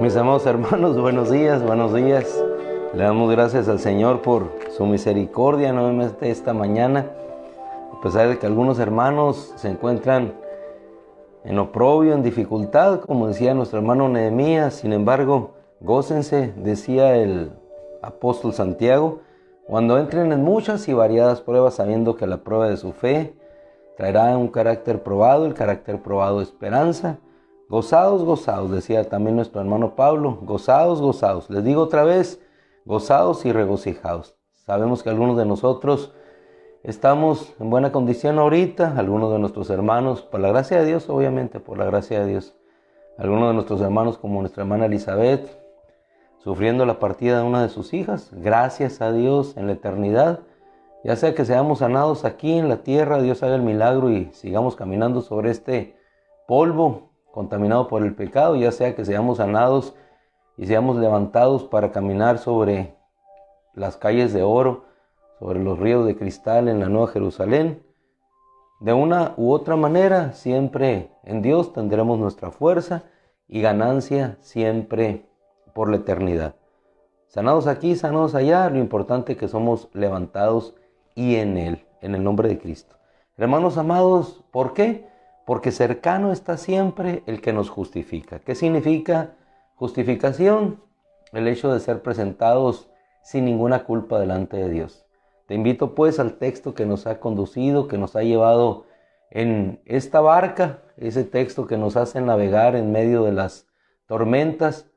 Mis amados hermanos, buenos días, buenos días. Le damos gracias al Señor por su misericordia nuevamente esta mañana. A pesar de que algunos hermanos se encuentran en oprobio, en dificultad, como decía nuestro hermano Nehemías, sin embargo, gócense, decía el apóstol Santiago, cuando entren en muchas y variadas pruebas, sabiendo que la prueba de su fe traerá un carácter probado, el carácter probado esperanza. Gozaos, gozaos, decía también nuestro hermano Pablo, gozaos, gozaos. Les digo otra vez, gozaos y regocijaos. Sabemos que algunos de nosotros estamos en buena condición ahorita, algunos de nuestros hermanos, por la gracia de Dios, obviamente, por la gracia de Dios. Algunos de nuestros hermanos, como nuestra hermana Elizabeth, sufriendo la partida de una de sus hijas, gracias a Dios en la eternidad. Ya sea que seamos sanados aquí en la tierra, Dios haga el milagro y sigamos caminando sobre este polvo contaminado por el pecado, ya sea que seamos sanados y seamos levantados para caminar sobre las calles de oro, sobre los ríos de cristal en la Nueva Jerusalén. De una u otra manera, siempre en Dios tendremos nuestra fuerza y ganancia siempre por la eternidad. Sanados aquí, sanados allá, lo importante es que somos levantados y en Él, en el nombre de Cristo. Hermanos amados, ¿por qué? Porque cercano está siempre el que nos justifica. ¿Qué significa justificación? El hecho de ser presentados sin ninguna culpa delante de Dios. Te invito pues al texto que nos ha conducido, que nos ha llevado en esta barca, ese texto que nos hace navegar en medio de las tormentas.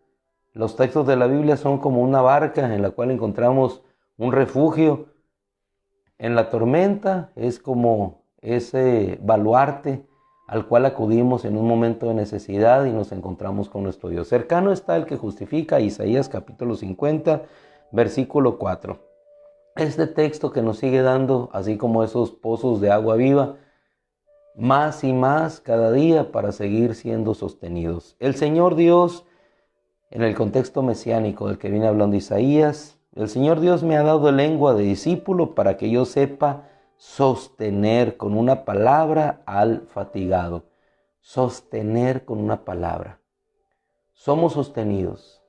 Los textos de la Biblia son como una barca en la cual encontramos un refugio. En la tormenta es como ese baluarte al cual acudimos en un momento de necesidad y nos encontramos con nuestro Dios. Cercano está el que justifica, Isaías capítulo 50, versículo 4. Este texto que nos sigue dando, así como esos pozos de agua viva, más y más cada día para seguir siendo sostenidos. El Señor Dios, en el contexto mesiánico del que viene hablando Isaías, el Señor Dios me ha dado lengua de discípulo para que yo sepa sostener con una palabra al fatigado. Sostener con una palabra. Somos sostenidos.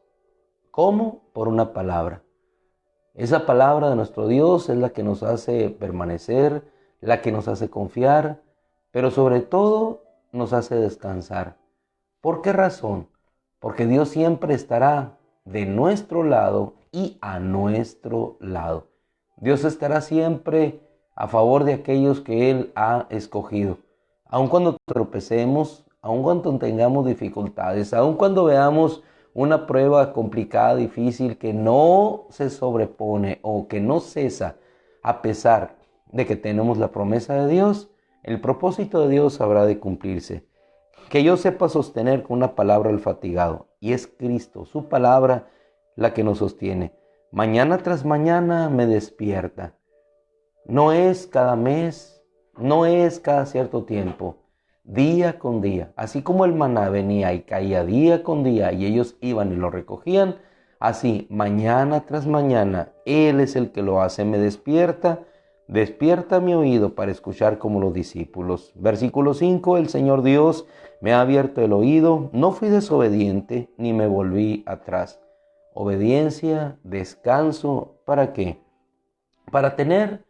¿Cómo? Por una palabra. Esa palabra de nuestro Dios es la que nos hace permanecer, la que nos hace confiar, pero sobre todo nos hace descansar. ¿Por qué razón? Porque Dios siempre estará de nuestro lado y a nuestro lado. Dios estará siempre a favor de aquellos que Él ha escogido. Aun cuando tropecemos, aun cuando tengamos dificultades, aun cuando veamos una prueba complicada, difícil, que no se sobrepone o que no cesa, a pesar de que tenemos la promesa de Dios, el propósito de Dios habrá de cumplirse. Que yo sepa sostener con una palabra al fatigado, y es Cristo, su palabra, la que nos sostiene. Mañana tras mañana me despierta. No es cada mes, no es cada cierto tiempo, día con día. Así como el maná venía y caía día con día y ellos iban y lo recogían, así mañana tras mañana Él es el que lo hace, me despierta. Despierta mi oído para escuchar como los discípulos. Versículo 5, el Señor Dios me ha abierto el oído, no fui desobediente ni me volví atrás. Obediencia, descanso, ¿para qué? Para tener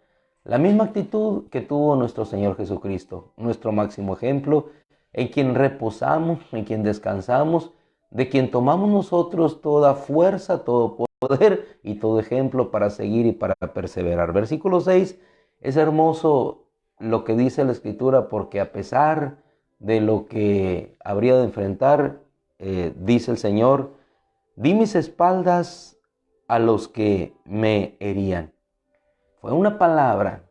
la misma actitud que tuvo nuestro Señor Jesucristo, nuestro máximo ejemplo, en quien reposamos, en quien descansamos, de quien tomamos nosotros toda fuerza, todo poder y todo ejemplo para seguir y para perseverar. Versículo 6, es hermoso lo que dice la Escritura, porque a pesar de lo que habría de enfrentar, dice el Señor, di mis espaldas a los que me herían. Fue una palabra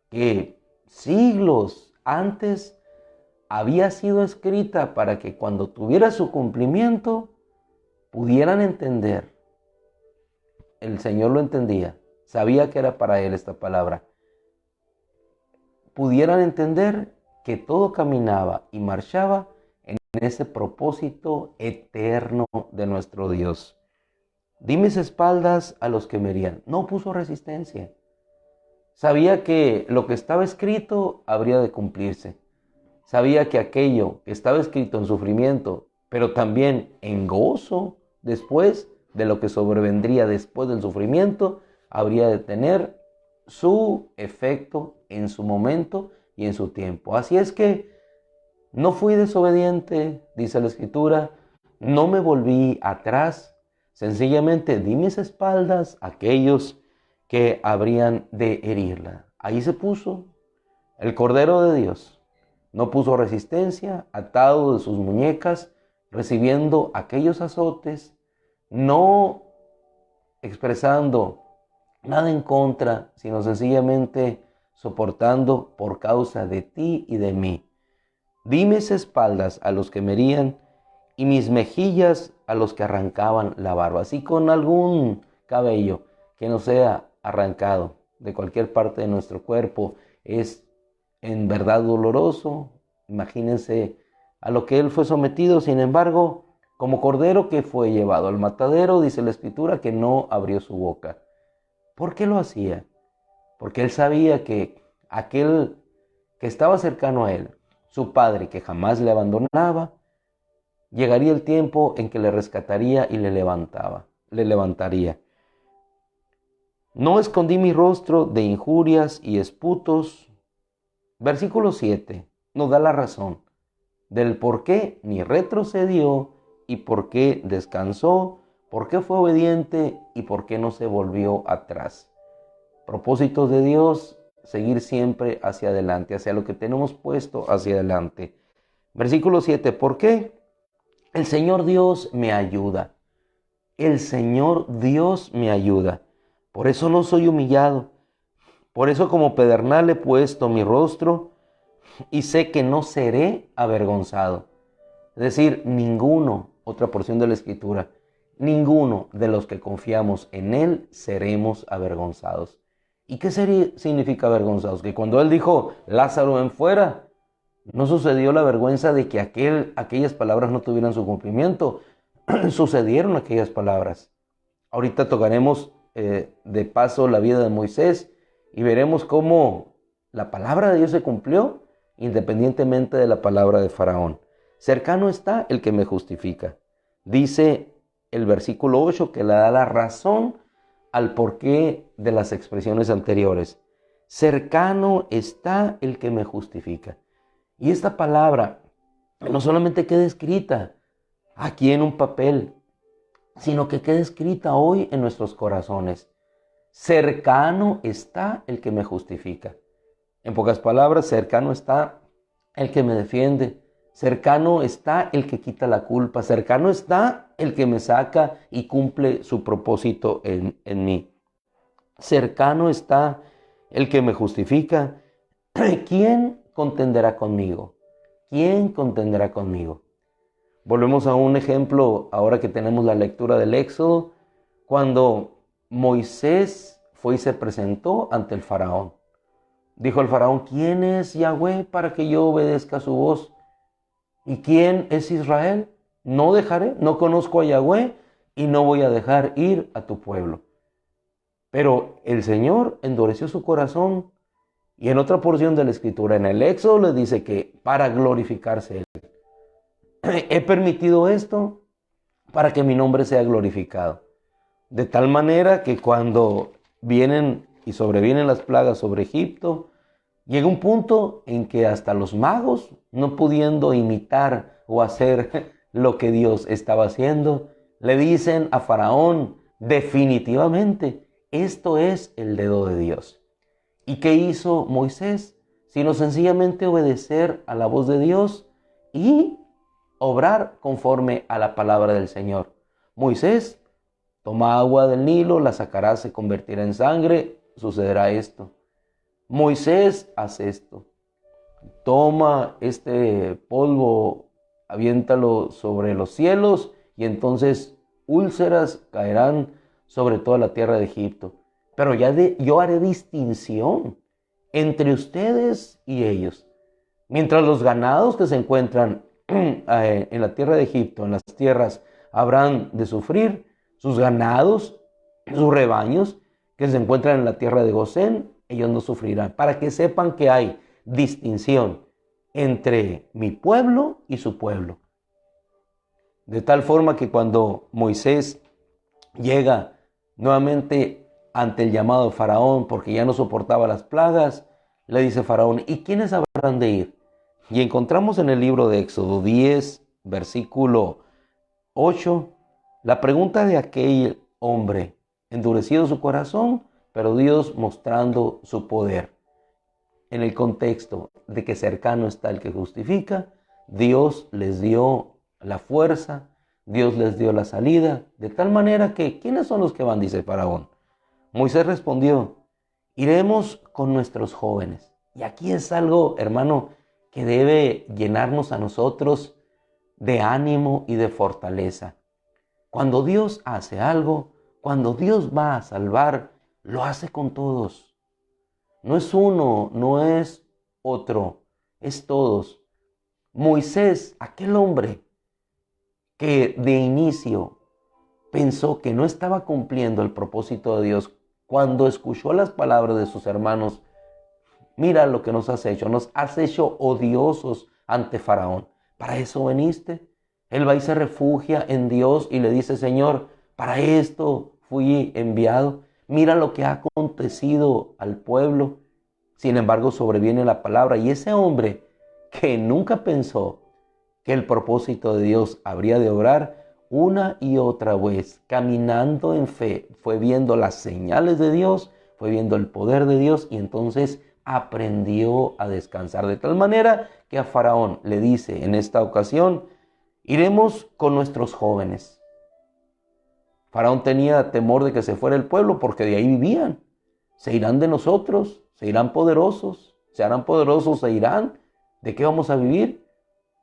que siglos antes había sido escrita para que cuando tuviera su cumplimiento pudieran entender. El Señor lo entendía, sabía que era para él esta palabra. Pudieran entender que todo caminaba y marchaba en ese propósito eterno de nuestro Dios. Di mis espaldas a los que me herían. No puso resistencia. Sabía que lo que estaba escrito habría de cumplirse. Sabía que aquello que estaba escrito en sufrimiento, pero también en gozo, después de lo que sobrevendría después del sufrimiento, habría de tener su efecto en su momento y en su tiempo. Así es que no fui desobediente, dice la Escritura, no me volví atrás, sencillamente di mis espaldas a aquellos que habrían de herirla. Ahí se puso el Cordero de Dios. No puso resistencia, atado de sus muñecas, recibiendo aquellos azotes, no expresando nada en contra, sino sencillamente soportando por causa de ti y de mí. Di mis espaldas a los que me herían y mis mejillas a los que arrancaban la barba. Así con algún cabello que no sea arrancado de cualquier parte de nuestro cuerpo es en verdad doloroso. Imagínense a lo que él fue sometido. Sin embargo, como cordero que fue llevado al matadero, dice la Escritura que no abrió su boca. ¿Por qué lo hacía? Porque él sabía que aquel que estaba cercano a él, su padre que jamás le abandonaba, llegaría el tiempo en que le rescataría y le levantaría. No escondí mi rostro de injurias y esputos. Versículo 7 nos da la razón del por qué ni retrocedió y por qué descansó, por qué fue obediente y por qué no se volvió atrás. Propósitos de Dios, seguir siempre hacia adelante, hacia lo que tenemos puesto hacia adelante. Versículo 7, ¿por qué? El Señor Dios me ayuda. El Señor Dios me ayuda. Por eso no soy humillado. Por eso como pedernal he puesto mi rostro y sé que no seré avergonzado. Es decir, ninguno, otra porción de la Escritura, ninguno de los que confiamos en Él seremos avergonzados. ¿Y qué significa avergonzados? Que cuando Él dijo, Lázaro ven fuera, no sucedió la vergüenza de que aquellas palabras no tuvieran su cumplimiento. Sucedieron aquellas palabras. Ahorita tocaremos de paso la vida de Moisés y veremos cómo la palabra de Dios se cumplió independientemente de la palabra de Faraón. Cercano está el que me justifica. Dice el versículo 8 que le da la razón al porqué de las expresiones anteriores. Cercano está el que me justifica. Y esta palabra no solamente queda escrita aquí en un papel, sino que queda escrita hoy en nuestros corazones. Cercano está el que me justifica. En pocas palabras, cercano está el que me defiende. Cercano está el que quita la culpa. Cercano está el que me saca y cumple su propósito en mí. Cercano está el que me justifica. ¿Quién contenderá conmigo? ¿Quién contenderá conmigo? Volvemos a un ejemplo ahora que tenemos la lectura del Éxodo, cuando Moisés fue y se presentó ante el faraón. Dijo el faraón, ¿quién es Yahweh para que yo obedezca su voz? ¿Y quién es Israel? No dejaré, no conozco a Yahweh y no voy a dejar ir a tu pueblo. Pero el Señor endureció su corazón y en otra porción de la Escritura, en el Éxodo, le dice que para glorificarse Él. He permitido esto para que mi nombre sea glorificado. De tal manera que cuando vienen y sobrevienen las plagas sobre Egipto, llega un punto en que hasta los magos, no pudiendo imitar o hacer lo que Dios estaba haciendo, le dicen a Faraón, definitivamente, esto es el dedo de Dios. ¿Y qué hizo Moisés? Sino sencillamente obedecer a la voz de Dios y obrar conforme a la palabra del Señor. Moisés, toma agua del Nilo, la sacará, se convertirá en sangre, sucederá esto. Moisés hace esto. Toma este polvo, aviéntalo sobre los cielos y entonces úlceras caerán sobre toda la tierra de Egipto. Pero yo haré distinción entre ustedes y ellos. Mientras los ganados que se encuentran en la tierra de Egipto, en las tierras, habrán de sufrir, sus ganados, sus rebaños que se encuentran en la tierra de Gosén, ellos no sufrirán. Para que sepan que hay distinción entre mi pueblo y su pueblo. De tal forma que cuando Moisés llega nuevamente ante el llamado de Faraón, porque ya no soportaba las plagas, le dice Faraón, ¿y quiénes habrán de ir? Y encontramos en el libro de Éxodo 10, versículo 8, la pregunta de aquel hombre, endurecido su corazón, pero Dios mostrando su poder. En el contexto de que cercano está el que justifica, Dios les dio la fuerza, Dios les dio la salida, de tal manera que, ¿quiénes son los que van? Dice Faraón. Moisés respondió, iremos con nuestros jóvenes. Y aquí es algo, hermano, que debe llenarnos a nosotros de ánimo y de fortaleza. Cuando Dios hace algo, cuando Dios va a salvar, lo hace con todos. No es uno, no es otro, es todos. Moisés, aquel hombre que de inicio pensó que no estaba cumpliendo el propósito de Dios, cuando escuchó las palabras de sus hermanos, mira lo que nos has hecho odiosos ante Faraón. ¿Para eso veniste? Él va y se refugia en Dios y le dice, Señor, para esto fui enviado. Mira lo que ha acontecido al pueblo. Sin embargo, sobreviene la palabra y ese hombre que nunca pensó que el propósito de Dios habría de obrar, una y otra vez, caminando en fe, fue viendo las señales de Dios, fue viendo el poder de Dios y entonces aprendió a descansar. De tal manera que a Faraón le dice en esta ocasión, iremos con nuestros jóvenes. Faraón tenía temor de que se fuera el pueblo porque de ahí vivían. Se irán de nosotros, se irán poderosos, se harán poderosos, se irán. ¿De qué vamos a vivir?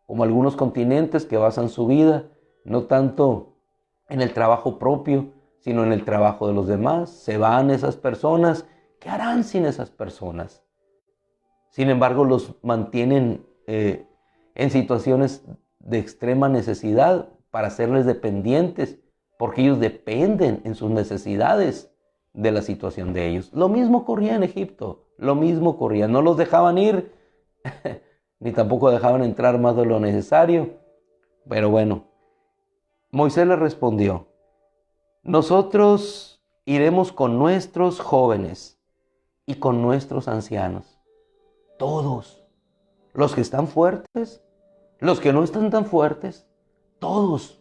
Como algunos continentes que basan su vida no tanto en el trabajo propio, sino en el trabajo de los demás. Se van esas personas. ¿Qué harán sin esas personas? Sin embargo, los mantienen en situaciones de extrema necesidad para hacerles dependientes, porque ellos dependen en sus necesidades de la situación de ellos. Lo mismo ocurría en Egipto, lo mismo ocurría. No los dejaban ir, ni tampoco dejaban entrar más de lo necesario. Pero bueno, Moisés le respondió, nosotros iremos con nuestros jóvenes y con nuestros ancianos. Todos, los que están fuertes, los que no están tan fuertes, todos.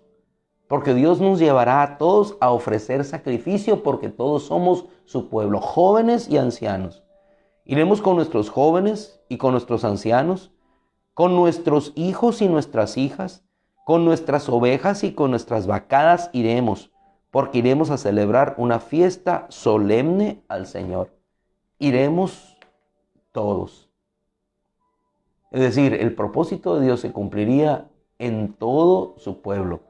Porque Dios nos llevará a todos a ofrecer sacrificio porque todos somos su pueblo, jóvenes y ancianos. Iremos con nuestros jóvenes y con nuestros ancianos, con nuestros hijos y nuestras hijas, con nuestras ovejas y con nuestras vacadas iremos, porque iremos a celebrar una fiesta solemne al Señor. Iremos todos. Es decir, el propósito de Dios se cumpliría en todo su pueblo.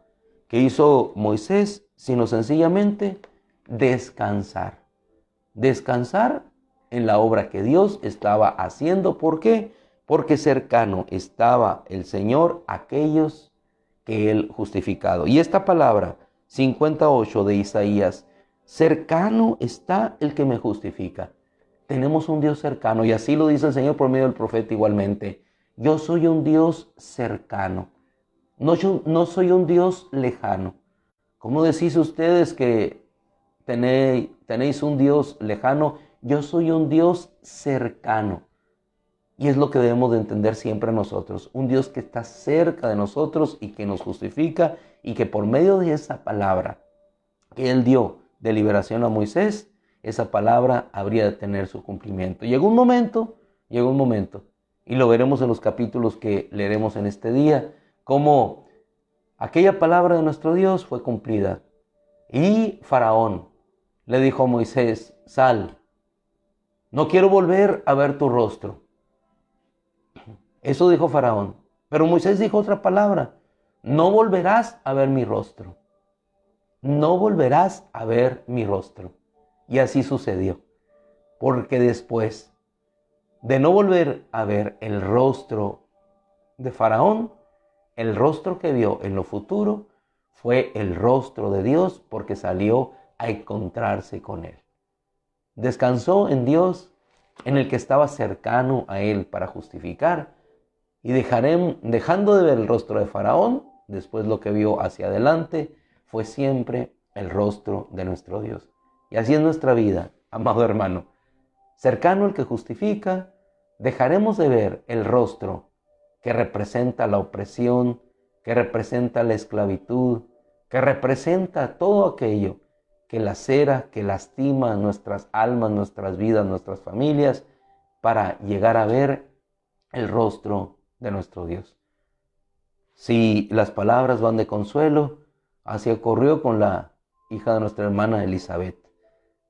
¿Qué hizo Moisés? Sino sencillamente descansar. Descansar en la obra que Dios estaba haciendo. ¿Por qué? Porque cercano estaba el Señor a aquellos que Él justificado. Y esta palabra 58 de Isaías, cercano está el que me justifica. Tenemos un Dios cercano y así lo dice el Señor por medio del profeta igualmente. Yo soy un Dios cercano. No soy un Dios lejano. ¿Cómo decís ustedes que tenéis un Dios lejano? Yo soy un Dios cercano. Y es lo que debemos de entender siempre nosotros. Un Dios que está cerca de nosotros y que nos justifica y que por medio de esa palabra que Él dio de liberación a Moisés, esa palabra habría de tener su cumplimiento. Llegó un momento, y lo veremos en los capítulos que leeremos en este día, cómo aquella palabra de nuestro Dios fue cumplida. Y Faraón le dijo a Moisés, sal, no quiero volver a ver tu rostro. Eso dijo Faraón. Pero Moisés dijo otra palabra, no volverás a ver mi rostro. No volverás a ver mi rostro. Y así sucedió. Porque después de no volver a ver el rostro de Faraón, el rostro que vio en lo futuro fue el rostro de Dios porque salió a encontrarse con Él. Descansó en Dios, en el que estaba cercano a Él para justificar. Y dejando de ver el rostro de Faraón, después lo que vio hacia adelante fue siempre el rostro de nuestro Dios. Y así es nuestra vida, amado hermano. Cercano al que justifica, dejaremos de ver el rostro que representa la opresión, que representa la esclavitud, que representa todo aquello que lacera, que lastima nuestras almas, nuestras vidas, nuestras familias, para llegar a ver el rostro de nuestro Dios. Si las palabras van de consuelo, así ocurrió con la hija de nuestra hermana Elizabeth.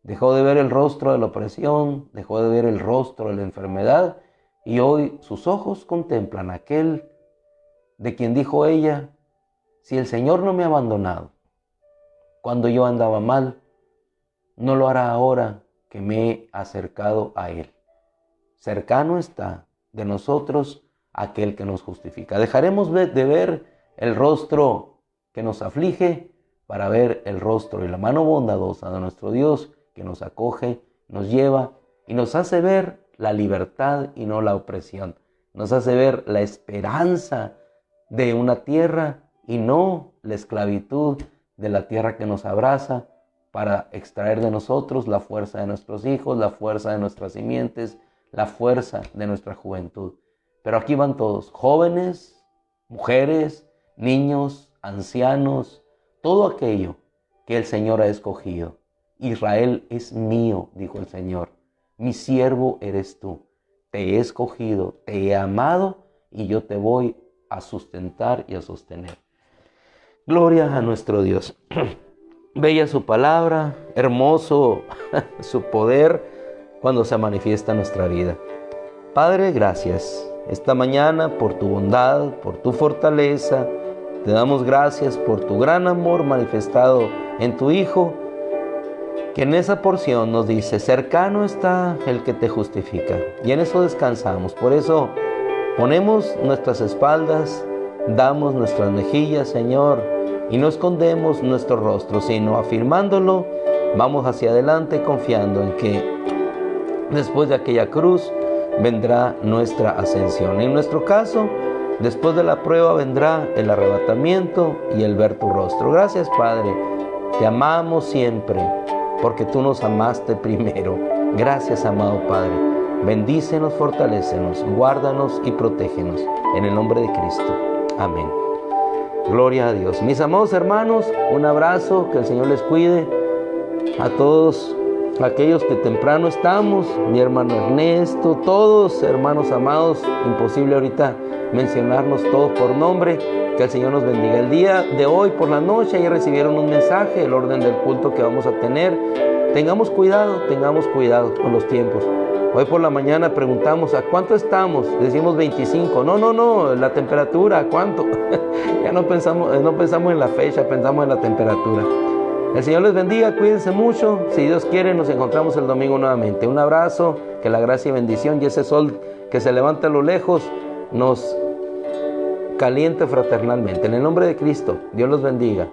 Dejó de ver el rostro de la opresión, dejó de ver el rostro de la enfermedad, y hoy sus ojos contemplan a aquel de quien dijo ella: si el Señor no me ha abandonado cuando yo andaba mal, no lo hará ahora que me he acercado a Él. Cercano está de nosotros aquel que nos justifica. Dejaremos de ver el rostro que nos aflige para ver el rostro y la mano bondadosa de nuestro Dios, que nos acoge, nos lleva y nos hace ver la libertad y no la opresión. Nos hace ver la esperanza de una tierra y no la esclavitud de la tierra que nos abraza, para extraer de nosotros la fuerza de nuestros hijos, la fuerza de nuestras simientes, la fuerza de nuestra juventud. Pero aquí van todos, jóvenes, mujeres, niños, ancianos, todo aquello que el Señor ha escogido. Israel es mío, dijo el Señor, mi siervo eres tú. Te he escogido, te he amado y yo te voy a sustentar y a sostener. Gloria a nuestro Dios. Bella su palabra, hermoso su poder cuando se manifiesta en nuestra vida. Padre, gracias esta mañana por tu bondad, por tu fortaleza. Te damos gracias por tu gran amor manifestado en tu Hijo, que en esa porción nos dice: cercano está el que te justifica. Y en eso descansamos. Por eso ponemos nuestras espaldas, damos nuestras mejillas, Señor, y no escondemos nuestro rostro, sino afirmándolo, vamos hacia adelante confiando en que después de aquella cruz vendrá nuestra ascensión. En nuestro caso, después de la prueba vendrá el arrebatamiento y el ver tu rostro. Gracias, Padre. Te amamos siempre porque tú nos amaste primero. Gracias, amado Padre. Bendícenos, fortalécenos, guárdanos y protégenos. En el nombre de Cristo. Amén. Gloria a Dios. Mis amados hermanos, un abrazo, que el Señor les cuide. A todos aquellos que temprano estamos, mi hermano Ernesto, todos hermanos amados, imposible ahorita mencionarnos todos por nombre, que el Señor nos bendiga. El día de hoy por la noche ya recibieron un mensaje, el orden del culto que vamos a tener. Tengamos cuidado con los tiempos. Hoy por la mañana preguntamos: ¿a cuánto estamos? Decimos 25. No, la temperatura, ¿a cuánto? Ya no pensamos en la fecha, pensamos en la temperatura. El Señor les bendiga, cuídense mucho. Si Dios quiere, nos encontramos el domingo nuevamente. Un abrazo, que la gracia y bendición y ese sol que se levanta a lo lejos nos caliente fraternalmente. En el nombre de Cristo, Dios los bendiga.